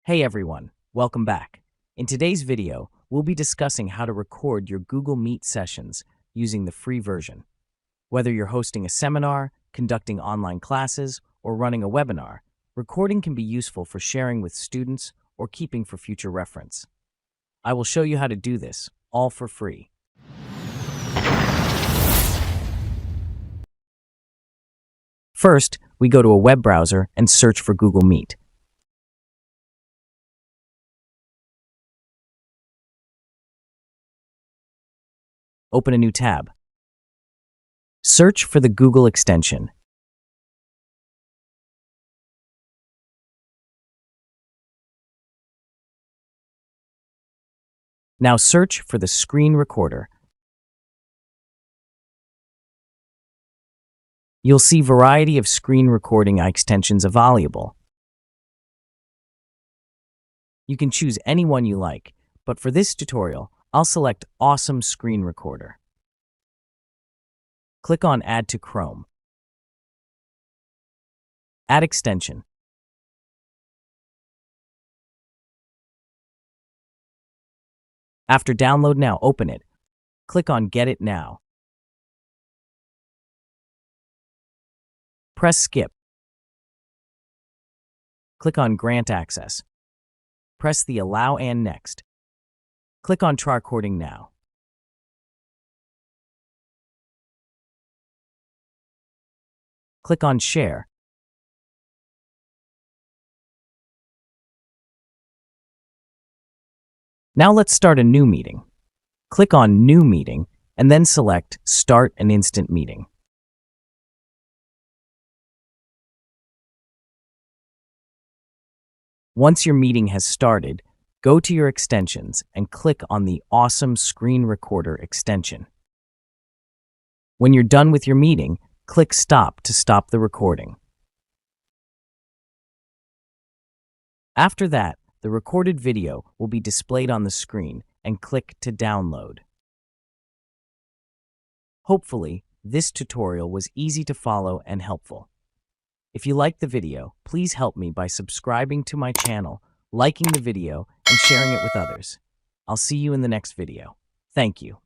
Hey everyone, welcome back. In today's video, we'll be discussing how to record your Google Meet sessions using the free version. Whether you're hosting a seminar, conducting online classes, or running a webinar, recording can be useful for sharing with students or keeping for future reference. I will show you how to do this, all for free. First, we go to a web browser and search for Google Meet. Open a new tab. Search for the Google extension. Now search for the screen recorder. You'll see a variety of screen recording extensions available. You can choose any one you like, but for this tutorial, I'll select Awesome Screen Recorder. Click on Add to Chrome. Add extension. After download now, open it. Click on Get It Now. Press Skip. Click on Grant Access. Press the Allow and Next. Click on Try Recording Now. Click on Share. Now let's start a new meeting. Click on New Meeting and then select Start an Instant Meeting. Once your meeting has started, go to your extensions and click on the Awesome Screen Recorder extension. When you're done with your meeting, click Stop to stop the recording. After that, the recorded video will be displayed on the screen and click to download. Hopefully, this tutorial was easy to follow and helpful. If you liked the video, please help me by subscribing to my channel, liking the video, and sharing it with others. I'll see you in the next video. Thank you.